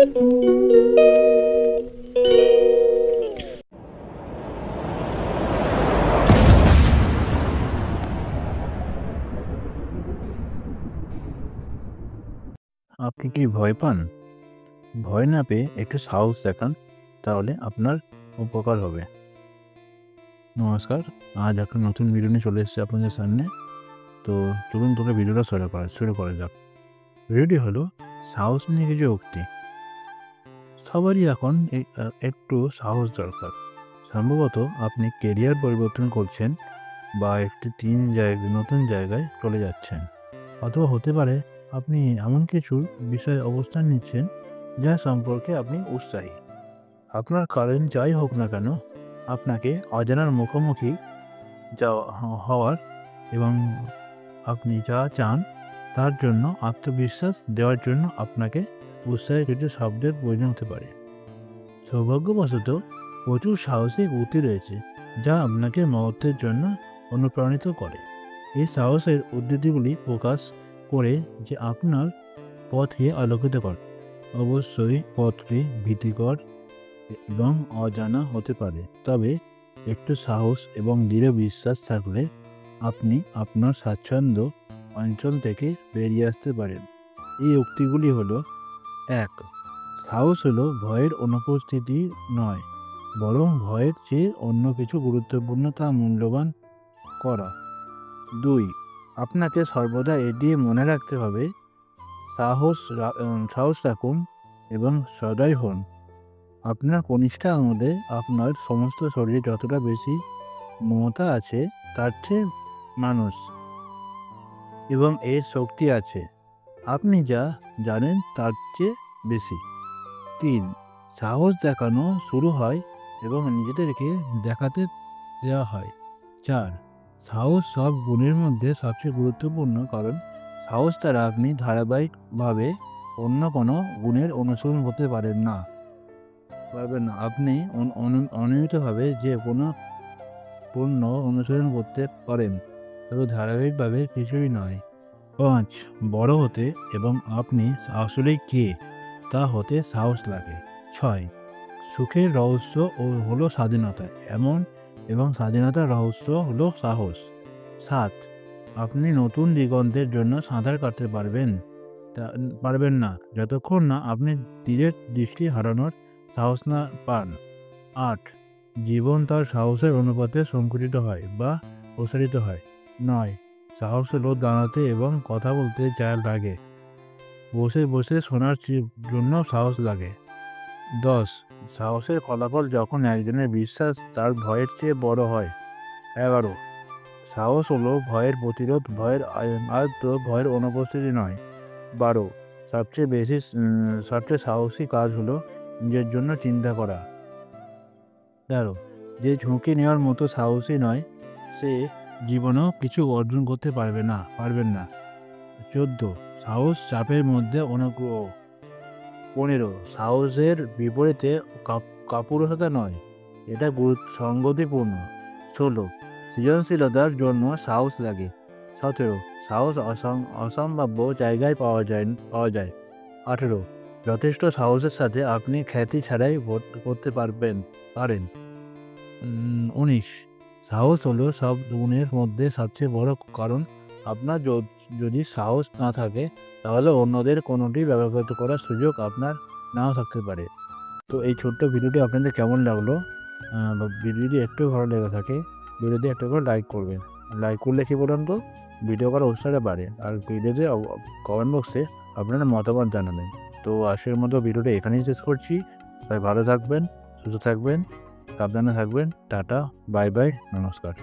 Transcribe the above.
আপনি কি ভয় পান? ভয় না পেয়ে একটু সাহস দেখান, তাহলে আপনার উপকার হবে। নমস্কার, আজ একটা নতুন ভিডিও নিয়ে চলে এসেছি আপনাদের সামনে। তো চলুন ভিডিওটা শুরু করা যাক। ভিডিওটি হলো সাহস নিয়ে কিছু উক্তি। সবারই এখন একটু সাহস দরকার। সম্ভবত আপনি কেরিয়ার পরিবর্তন করছেন বা একটি নতুন জায়গায় চলে যাচ্ছেন, অথবা হতে পারে আপনি এমন কিছু বিষয়ে অবস্থান নিচ্ছেন যা সম্পর্কে আপনি উৎসাহী। আপনার কারণ যাই হোক না কেন, আপনাকে অজানার মুখোমুখি হওয়ার এবং আপনি যা চান তার জন্য আত্মবিশ্বাস দেওয়ার জন্য আপনাকে উৎসাহের কিছু শব্দের প্রয়োজন হতে পারে। সৌভাগ্যবশত প্রচুর সাহসিক উক্তি রয়েছে যা আপনাকে মহত্বের জন্য অনুপ্রাণিত করে। এই সাহসের উদ্ধৃতিগুলি প্রকাশ করে যে আপনার পথকে আলোকিত করে। অবশ্যই পথটি ভীতিকর এবং অজানা হতে পারে, তবে একটু সাহস এবং দৃঢ় বিশ্বাস থাকলে আপনি আপনার স্বাচ্ছন্দ্য অঞ্চল থেকে বেরিয়ে আসতে পারেন। এই উক্তিগুলি হলো: 1. সাহস হলো ভয়ের অনুপস্থিতি নয়, বরং ভয়ের চেয়ে অন্য কিছু গুরুত্বপূর্ণ তা মূল্যবান করা। 2. আপনাকে সর্বদা এটি মনে রাখতে হবে, সাহস রাখুন এবং সদয় হন। আপনার কনিষ্ঠা আঙুলে আপনার সমস্ত শরীরে যতটা বেশি মমতা আছে তার চেয়ে মানুষ এবং এর শক্তি আছে আপনি যা জানেন তার চেয়ে বেশি। 3. সাহস দেখানো শুরু হয় এবং নিজেদেরকে দেখাতে দেওয়া হয়। 4. সাহস সব গুণের মধ্যে সবচেয়ে গুরুত্বপূর্ণ, কারণ সাহস দ্বারা আপনি ধারাবাহিকভাবে অন্য কোনো গুণের অনুসরণ করতে পারবেন না। আপনি অনিয়মিতভাবে যে কোনো পূর্ণ অনুসরণ করতে পারেন, তবে ধারাবাহিকভাবে কিছুই নয়। 5. বড় হতে এবং আপনি আসলেই কে তা হতে সাহস লাগে। 6. সুখের রহস্য হলো স্বাধীনতা এবং স্বাধীনতার রহস্য হলো সাহস। 7. আপনি নতুন দিগন্তের জন্য সাঁতার কাটতে পারবেন না যতক্ষণ না আপনি তীরের দৃষ্টি হারানোর সাহস না পান। 8. জীবন তার সাহসের অনুপাতে সংকুচিত হয় বা প্রসারিত হয়। 9. সাহস হলো দাঁড়াতে এবং কথা বলতে যা লাগে, বসে বসে শোনার জন্য সাহস লাগে। 10. সাহসের ফলাফল যখন একজনের বিশ্বাস তার ভয়ের চেয়ে বড় হয়। 11. সাহস হলো ভয়ের প্রতিরোধ, ভয়ের আয়ত্ত, ভয়ের অনুপস্থিতি নয়। 12. সবচেয়ে সাহসী কাজ হলো নিজের জন্য চিন্তা করা। 13. যে ঝুঁকি নেওয়ার মতো সাহসী নয় সে জীবনেও কিছু অর্জন করতে পারবেন না। 14. সাহস চাপের মধ্যে অনুগ্রহ। 15. সাহসের বিপরীতে কাপুরুষতা নয়, এটা সঙ্গতিপূর্ণ। 16. সৃজনশীলতার জন্য সাহস লাগে। 17. সাহস অসম্ভাব্য জায়গায় পাওয়া যায়। 18. যথেষ্ট সাহসের সাথে আপনি খ্যাতি ছাড়াই করতে পারেন। 19. সাহস হলো সব গুণের মধ্যে সবচেয়ে বড়, কারণ আপনার যদি সাহস না থাকে তাহলে অন্যদের কোনোটি ব্যবহৃত করার সুযোগ আপনার নাও থাকতে পারে। তো এই ছোট্ট ভিডিওটি আপনাদের কেমন লাগলো? ভিডিওটি একটু ভালো লেগে থাকে ভিডিওতে একটা করে লাইক করবেন। লাইক করলে কি বলুন তো, ভিডিও করার উৎসাহটা বাড়ে, আর ভিডিওতে কমেন্ট বক্সে আপনাদের মতামত জানাবেন। তো আজকের মতো ভিডিওটা এখানেই শেষ করছি। তাই ভালো থাকবেন, সুস্থ থাকবেন, সাবধানে থাকবেন। টাটা, বাই বাই, নমস্কার।